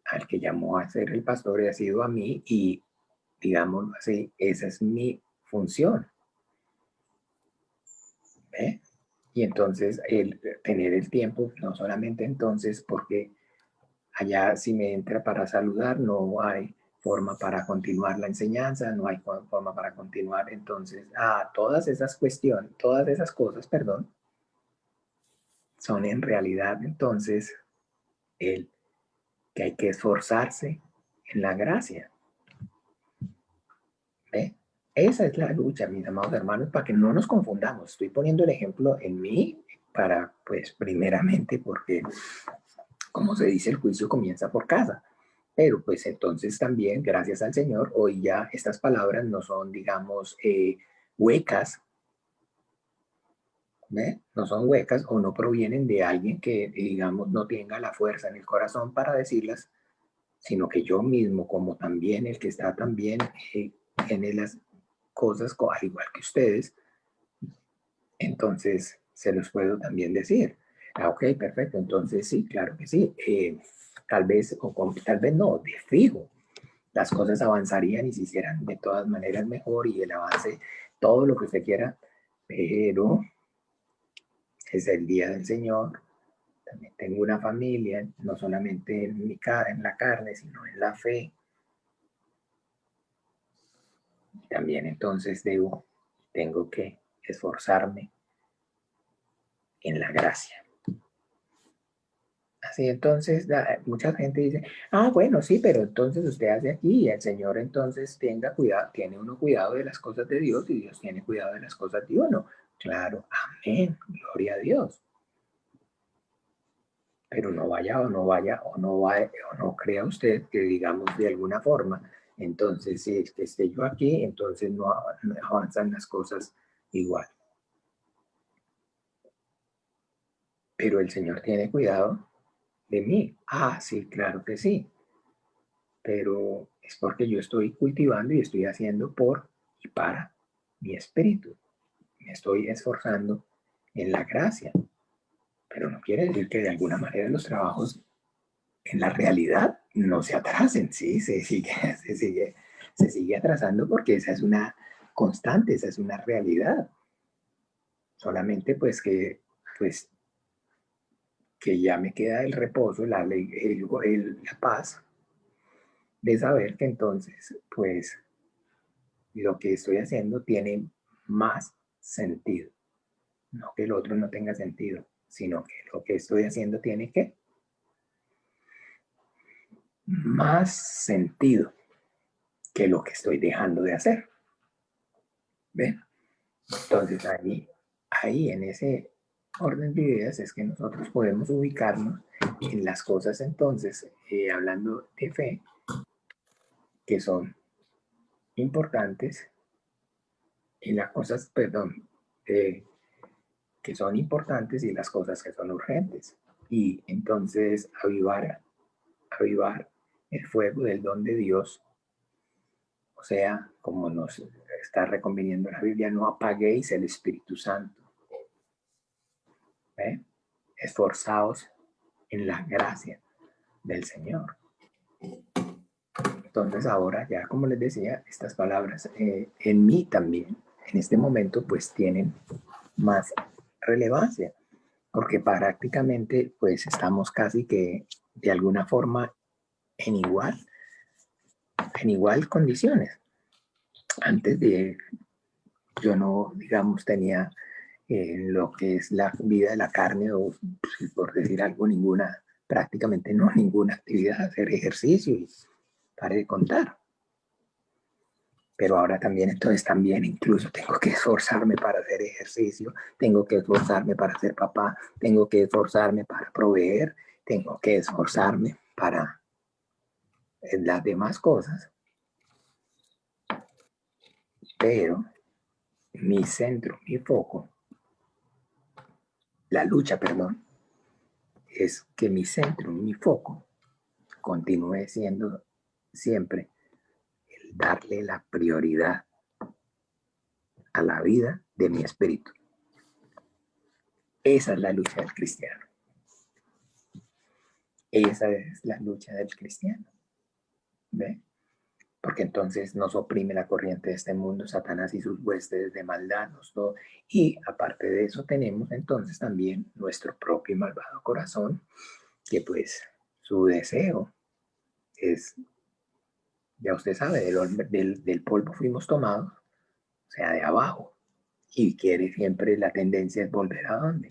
Speaker 1: al que llamó a ser el pastor ha sido a mí y, digamos así, esa es mi función. ¿Eh? Y entonces el tener el tiempo, no solamente entonces porque allá si me entra para saludar, no hay forma para continuar la enseñanza, no hay forma para continuar entonces, todas esas cuestiones, todas esas cosas, perdón, son en realidad entonces el que hay que esforzarse en la gracia. ¿Ve? Esa es la lucha, mis amados hermanos, para que no nos confundamos. Estoy poniendo el ejemplo en mí para, pues, primeramente, porque, como se dice, el juicio comienza por casa. Pero, pues, entonces también, gracias al Señor, hoy ya estas palabras no son, digamos, huecas, ¿ve? No son huecas o no provienen de alguien que, digamos, no tenga la fuerza en el corazón para decirlas, sino que yo mismo, como también el que está también en las cosas, al igual que ustedes, entonces se los puedo también decir. Ok, perfecto, entonces sí, claro que sí. Tal vez, tal vez no, de fijo, las cosas avanzarían y se hicieran de todas maneras mejor y el avance, todo lo que usted quiera, pero es el día del Señor. También tengo una familia, no solamente en la carne, sino en la fe. También entonces tengo que esforzarme en la gracia. Así entonces mucha gente dice, bueno, sí, pero entonces usted hace aquí y el Señor entonces tenga cuidado, tiene uno cuidado de las cosas de Dios y Dios tiene cuidado de las cosas de uno. Claro, amén, gloria a Dios. Pero no vaya o no crea usted que digamos de alguna forma, entonces si es que esté yo aquí, entonces no avanzan las cosas igual. Pero el Señor tiene cuidado de mí. Sí, claro que sí. Pero es porque yo estoy cultivando y estoy haciendo por y para mi espíritu. Me estoy esforzando en la gracia. pero no quiere decir que de alguna manera los trabajos en la realidad no se atrasen, sí, se sigue atrasando porque esa es una constante, esa es una realidad. Solamente pues que ya me queda el reposo, la paz de saber que entonces pues lo que estoy haciendo tiene más sentido. No que el otro no tenga sentido, sino que lo que estoy haciendo tiene que más sentido que lo que estoy dejando de hacer. ¿Ven? Entonces ahí en ese orden de ideas es que nosotros podemos ubicarnos en las cosas entonces, hablando de fe, que son importantes, en las cosas, perdón, que son importantes y las cosas que son urgentes. Y entonces avivar el fuego del don de Dios, o sea, como nos está reconviniendo la Biblia, no apaguéis el Espíritu Santo. ¿Eh? Esforzaos en la gracia del Señor. Entonces ahora ya, como les decía, estas palabras en mí también, en este momento, pues tienen más relevancia, porque prácticamente pues estamos casi que de alguna forma en igual condiciones. Antes de, yo no, digamos, tenía lo que es la vida de la carne o, por decir algo, prácticamente no, ninguna actividad, hacer ejercicio y pare de contar. Pero ahora también, entonces también incluso tengo que esforzarme para hacer ejercicio, tengo que esforzarme para ser papá, tengo que esforzarme para proveer, tengo que esforzarme para las demás cosas. Pero mi centro, mi foco, la lucha, perdón, es que mi centro, mi foco, continúe siendo siempre el darle la prioridad a la vida de mi espíritu. Esa es la lucha del cristiano. Esa es la lucha del cristiano. ¿Ve? Porque entonces nos oprime la corriente de este mundo, Satanás y sus huestes de maldad. Y aparte de eso tenemos entonces también nuestro propio malvado corazón, que pues su deseo es, ya usted sabe, del polvo fuimos tomados, o sea, de abajo. Y quiere siempre, la tendencia es volver a dónde?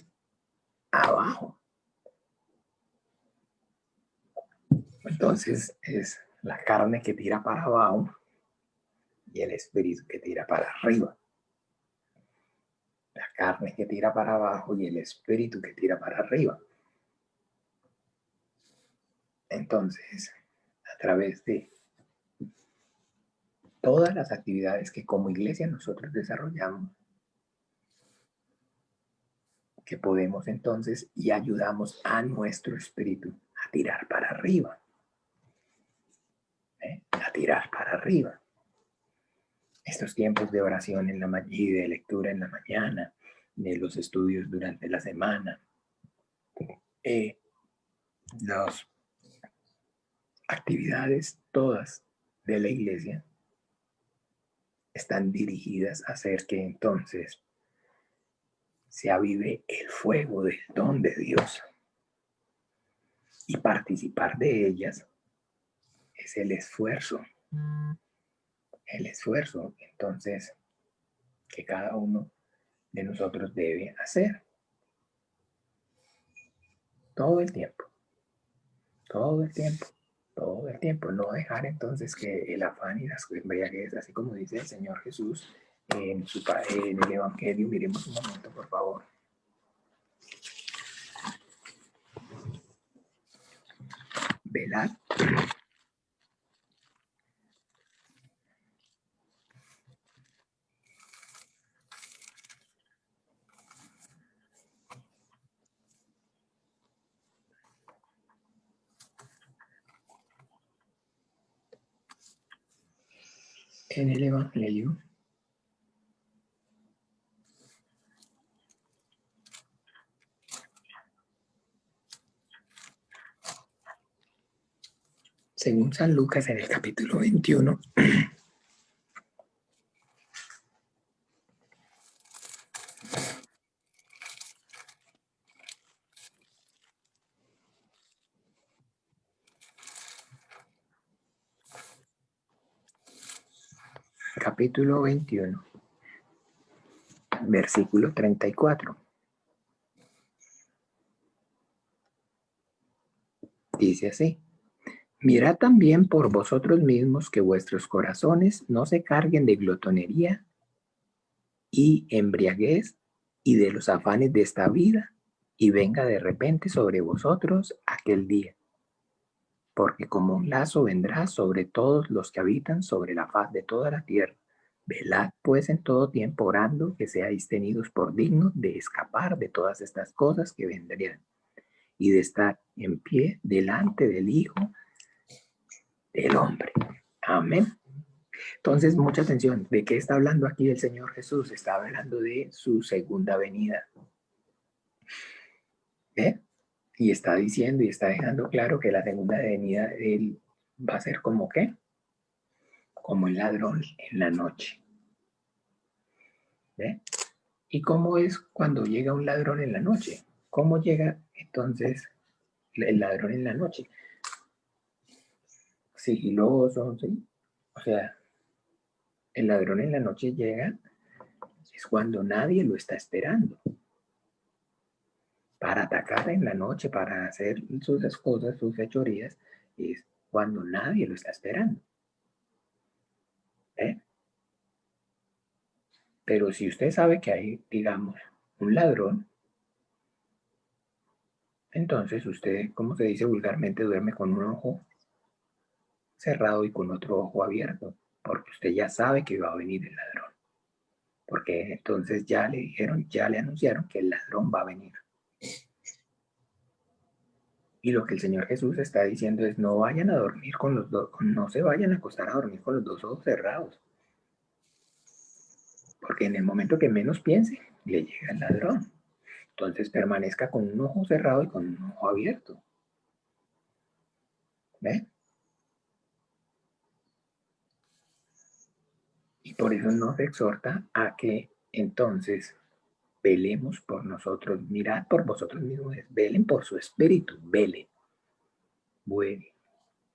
Speaker 1: Abajo. Entonces es la carne que tira para abajo y el espíritu que tira para arriba. La carne que tira para abajo y el espíritu que tira para arriba. Entonces, a través de todas las actividades que como iglesia nosotros desarrollamos, que podemos entonces y ayudamos a nuestro espíritu a tirar para arriba. A tirar para arriba. Estos tiempos de oración y de lectura en la mañana, de los estudios durante la semana, las actividades todas de la iglesia están dirigidas a hacer que entonces se avive el fuego del don de Dios. Y participar de ellas es el esfuerzo. El esfuerzo, entonces, que cada uno de nosotros debe hacer. Todo el tiempo. Todo el tiempo. Todo el tiempo. No dejar entonces que el afán y las embriaguez, así como dice el Señor Jesús en el Evangelio. Miremos un momento, por favor. Velad. En el Evangelio Según San Lucas en el capítulo 21, capítulo 21, versículo 34. Dice así: mirad también por vosotros mismos que vuestros corazones no se carguen de glotonería y embriaguez y de los afanes de esta vida, y venga de repente sobre vosotros aquel día. Porque como un lazo vendrá sobre todos los que habitan sobre la faz de toda la tierra. Velad pues en todo tiempo orando que seáis tenidos por dignos de escapar de todas estas cosas que vendrían y de estar en pie delante del Hijo del Hombre. Amén. Entonces, mucha atención. ¿De qué está hablando aquí el Señor Jesús? Está hablando de su segunda venida. ¿Eh? Y está diciendo y está dejando claro que la segunda venida de Él va a ser como ¿qué? Como el ladrón en la noche. ¿Ve? ¿Y cómo es cuando llega un ladrón en la noche? ¿Cómo llega entonces el ladrón en la noche? Sigiloso, ¿sí? O sea, el ladrón en la noche llega es cuando nadie lo está esperando. Para atacar en la noche, para hacer sus cosas, sus fechorías, es cuando nadie lo está esperando. ¿Eh? Pero si usted sabe que hay, digamos, un ladrón, entonces usted, como se dice vulgarmente, duerme con un ojo cerrado y con otro ojo abierto, porque usted ya sabe que va a venir el ladrón. Porque entonces ya le dijeron, ya le anunciaron que el ladrón va a venir. Y lo que el Señor Jesús está diciendo es, no vayan a dormir con los dos, no se vayan a acostar a dormir con los dos ojos cerrados. Porque en el momento que menos piense, le llega el ladrón. Entonces permanezca con un ojo cerrado y con un ojo abierto. ¿Ve? Y por eso nos exhorta a que entonces velemos por nosotros, mirad por vosotros mismos, velen por su espíritu, velen. Bueno,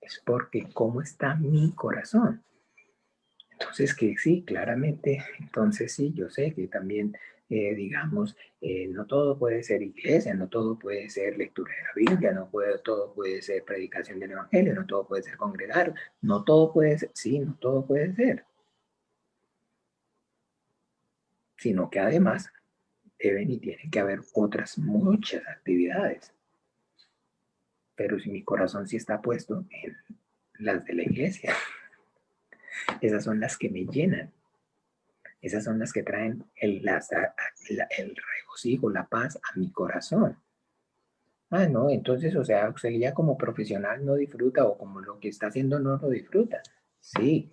Speaker 1: es porque cómo está mi corazón. Entonces que sí, claramente, entonces sí, yo sé que también, digamos, no todo puede ser iglesia, no todo puede ser lectura de la Biblia, todo puede ser predicación del Evangelio, no todo puede ser congregar, no todo puede ser, sí, no todo puede ser, sino que además deben y tienen que haber otras muchas actividades. Pero si mi corazón sí está puesto en las de la iglesia, esas son las que me llenan. Esas son las que traen el regocijo, la paz a mi corazón. Ah, no, entonces, o sea, usted ya como profesional no disfruta o como lo que está haciendo no lo disfruta. Sí,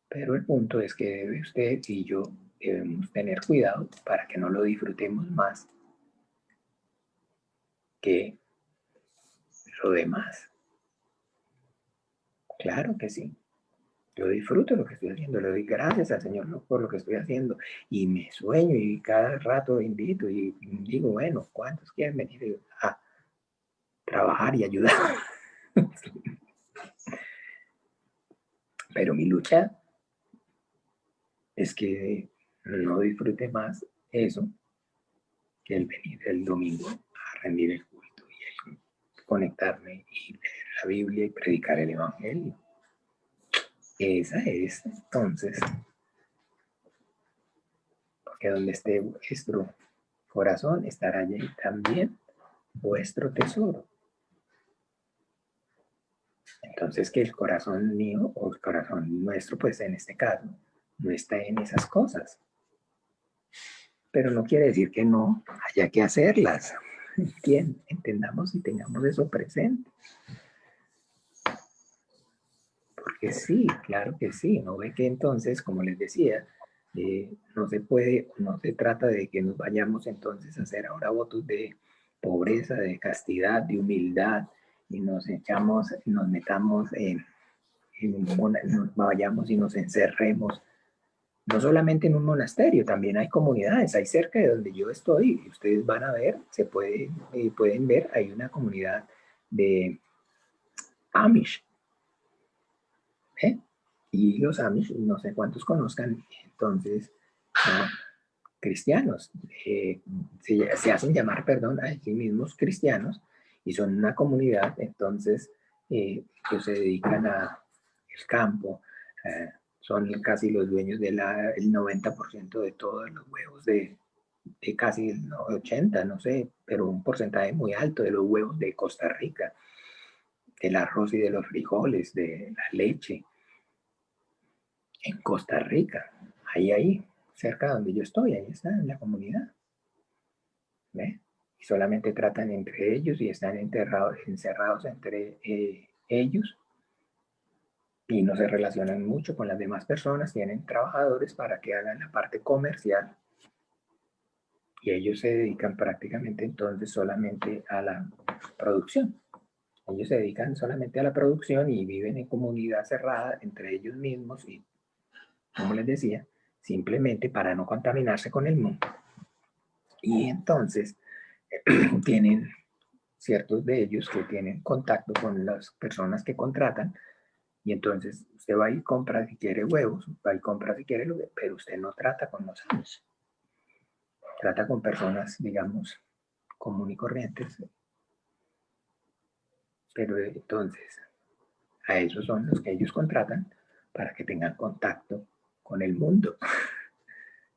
Speaker 1: pero el punto es que debe usted y yo debemos tener cuidado para que no lo disfrutemos más que lo demás. Claro que sí. Yo disfruto lo que estoy haciendo, le doy gracias al Señor, ¿no? Por lo que estoy haciendo. Y me sueño y cada rato invito y digo, bueno, ¿cuántos quieren venir a trabajar y ayudar? Pero mi lucha es que no disfrute más eso que el venir el domingo a rendir el culto y el conectarme y leer la Biblia y predicar el Evangelio. Esa es entonces, porque donde esté vuestro corazón estará allí también vuestro tesoro. Entonces que el corazón mío o el corazón nuestro, pues en este caso, no está en esas cosas. Pero no quiere decir que no haya que hacerlas. Entendamos y tengamos eso presente. Porque sí, claro que sí. No ve que entonces, como les decía, no se puede, no se trata de que nos vayamos entonces a hacer ahora votos de pobreza, de castidad, de humildad y nos metamos nos vayamos y nos encerremos. No solamente en un monasterio, también hay comunidades, hay cerca de donde yo estoy, ustedes van a ver, pueden ver, hay una comunidad de Amish, ¿eh? Y los Amish, no sé cuántos conozcan, entonces, son cristianos, se hacen llamar, perdón, a sí mismos cristianos, y son una comunidad, entonces, que se dedican al campo, son casi los dueños del 90% de todos los huevos de casi el 80, no sé, pero un porcentaje muy alto de los huevos de Costa Rica, del arroz y de los frijoles, de la leche, en Costa Rica, ahí, cerca donde yo estoy, ahí está, en la comunidad. ¿Ve? Y solamente tratan entre ellos y están encerrados entre ellos y no se relacionan mucho con las demás personas, tienen trabajadores para que hagan la parte comercial y ellos se dedican prácticamente entonces solamente a la producción. Ellos se dedican solamente a la producción y viven en comunidad cerrada entre ellos mismos y, como les decía, simplemente para no contaminarse con el mundo. Y entonces tienen ciertos de ellos que tienen contacto con las personas que contratan y entonces usted va y compra si quiere huevos, va y compra si quiere, pero usted no trata con los amos, trata con personas, digamos, común y corrientes, pero entonces a esos son los que ellos contratan para que tengan contacto con el mundo,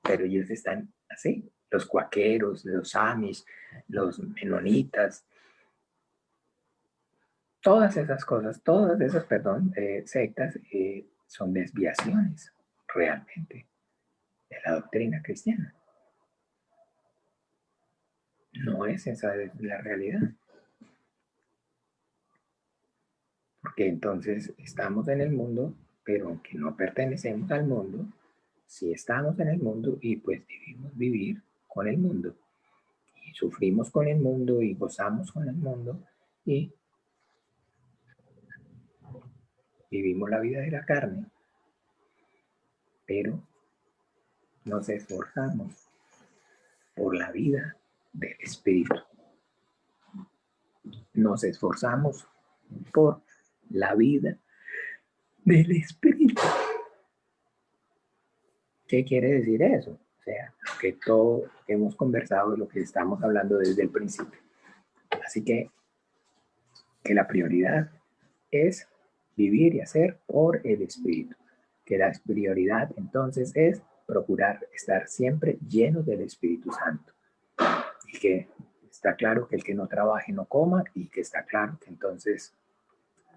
Speaker 1: pero ellos están así, los cuaqueros, los amish, los menonitas, todas esas, perdón, sectas son desviaciones realmente de la doctrina cristiana. No es esa la realidad. Porque entonces estamos en el mundo, pero aunque no pertenecemos al mundo, sí estamos en el mundo y pues debemos vivir con el mundo. Y sufrimos con el mundo y gozamos con el mundo y vivimos la vida de la carne, pero nos esforzamos por la vida del espíritu. Nos esforzamos por la vida del espíritu. ¿Qué quiere decir eso? O sea, que todo que hemos conversado, lo que estamos hablando desde el principio. Así que la prioridad es vivir y hacer por el espíritu. Que la prioridad entonces es procurar estar siempre lleno del Espíritu Santo. Y que está claro que el que no trabaje no coma y que está claro que entonces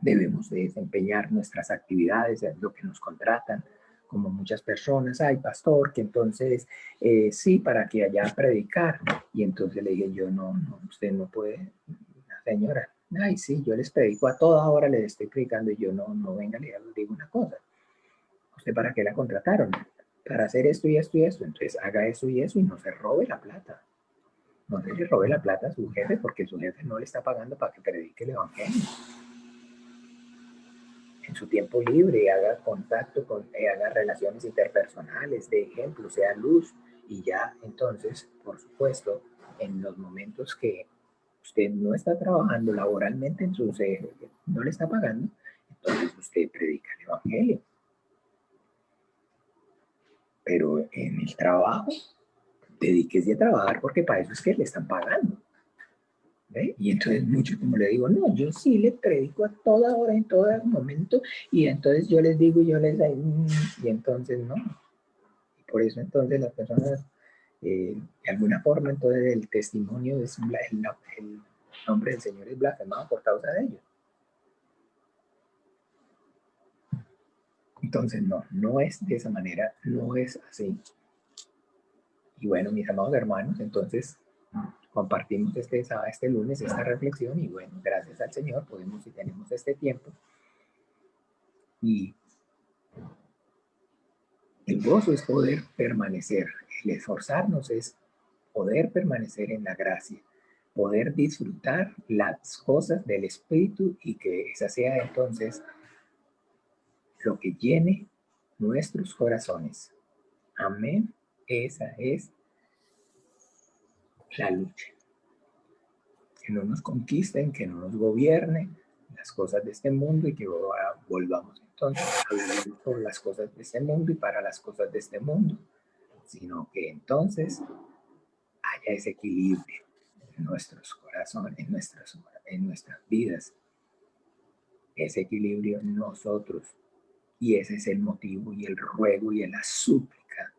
Speaker 1: debemos de desempeñar nuestras actividades, lo que nos contratan, como muchas personas, ay pastor, que entonces sí, para que allá predicar. Y entonces le dije yo, no, usted no puede, señora, ay sí, yo les predico a toda hora, les estoy predicando y yo no venga, le digo una cosa, ¿usted para qué la contrataron? Para hacer esto y esto y esto, entonces haga eso y eso y no se robe la plata. No se le robe la plata a su jefe porque su jefe no le está pagando para que predique el evangelio. En su tiempo libre, haga contacto haga relaciones interpersonales, de ejemplo, sea luz y ya entonces, por supuesto, en los momentos que usted no está trabajando laboralmente en su no le está pagando, entonces usted predica el evangelio. Pero en el trabajo, dedíquese a trabajar porque para eso es que le están pagando. ¿Ve? Y entonces muchos, como le digo, no, yo sí le predico a toda hora, en todo momento, y entonces yo les digo, y entonces no. Y por eso entonces las personas, de alguna forma, entonces el testimonio es el nombre del Señor es blasfemado por causa de ellos. Entonces no es de esa manera, no es así. Y bueno, mis amados hermanos, entonces compartimos este lunes esta reflexión y bueno, gracias al Señor podemos y tenemos este tiempo y el gozo es poder permanecer, el esforzarnos es poder permanecer en la gracia, poder disfrutar las cosas del Espíritu y que esa sea entonces lo que llene nuestros corazones. Amén. Esa es la lucha. Que no nos conquisten, que no nos gobiernen las cosas de este mundo y que volvamos entonces a vivir por las cosas de este mundo y para las cosas de este mundo, sino que entonces haya ese equilibrio en nuestros corazones, en nuestras vidas, ese equilibrio en nosotros. Y ese es el motivo y el ruego y la súplica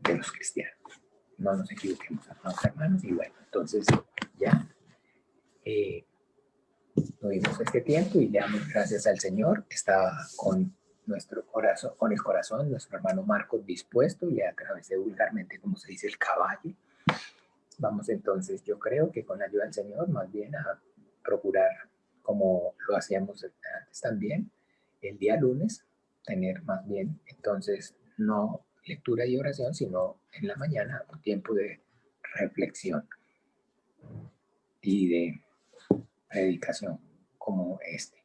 Speaker 1: de los cristianos. No nos equivoquemos, amados hermanos. Y bueno, entonces ya tuvimos este tiempo y le damos gracias al Señor. Estaba con nuestro corazón, con el corazón, nuestro hermano Marcos dispuesto, y le atravesé vulgarmente, como se dice, el caballo. Vamos entonces, yo creo que con la ayuda del Señor, más bien a procurar, como lo hacíamos antes también, el día lunes, tener más bien entonces no lectura y oración, sino en la mañana un tiempo de reflexión y de predicación como este.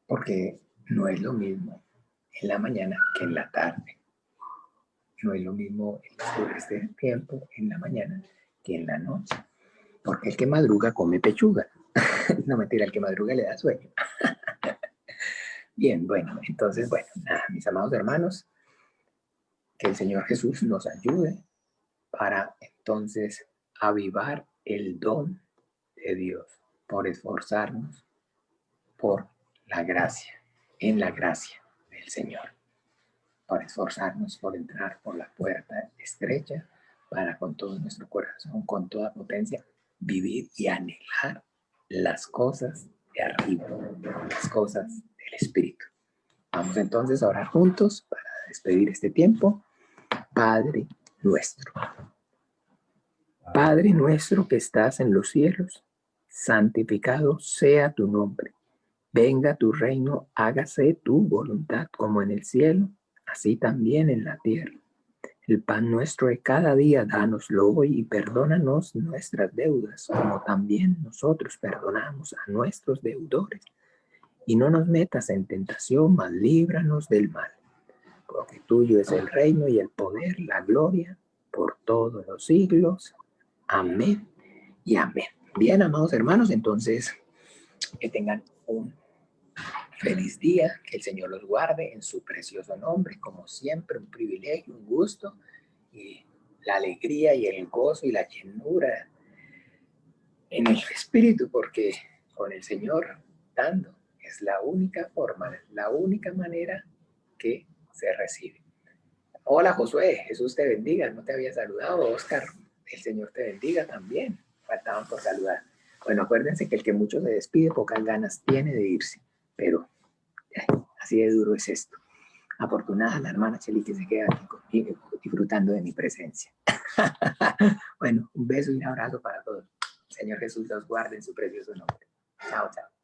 Speaker 1: Porque no es lo mismo en la mañana que en la tarde. No es lo mismo este tiempo en la mañana que en la noche. Porque el que madruga come pechuga. No, mentira, el que madruga le da sueño. Bien, bueno, entonces, bueno, nada, mis amados hermanos, que el Señor Jesús nos ayude para entonces avivar el don de Dios, por esforzarnos por la gracia, en la gracia del Señor, por esforzarnos por entrar por la puerta estrecha, para con todo nuestro corazón, con toda potencia, vivir y anhelar las cosas de arriba, las cosas del Espíritu. Vamos entonces a orar juntos para despedir este tiempo. Padre nuestro. Padre nuestro que estás en los cielos, santificado sea tu nombre. Venga tu reino, hágase tu voluntad como en el cielo, así también en la tierra. El pan nuestro de cada día, dánoslo hoy y perdónanos nuestras deudas, como también nosotros perdonamos a nuestros deudores. Y no nos metas en tentación, mas líbranos del mal. Porque tuyo es el reino y el poder, la gloria, por todos los siglos. Amén y amén. Bien, amados hermanos, entonces que tengan un feliz día, que el Señor los guarde en su precioso nombre, como siempre, un privilegio, un gusto, y la alegría y el gozo y la llenura en el Espíritu, porque con el Señor dando es la única forma, la única manera que se recibe. Hola Josué, Jesús te bendiga, no te había saludado. Oscar, el Señor te bendiga también, faltaban por saludar. Bueno, acuérdense que el que mucho se despide, pocas ganas tiene de irse, pero así de duro es esto. Afortunada la hermana Cheli que se queda aquí conmigo disfrutando de mi presencia. Bueno, un beso y un abrazo para todos. Señor Jesús los guarde en su precioso nombre. Chao, chao.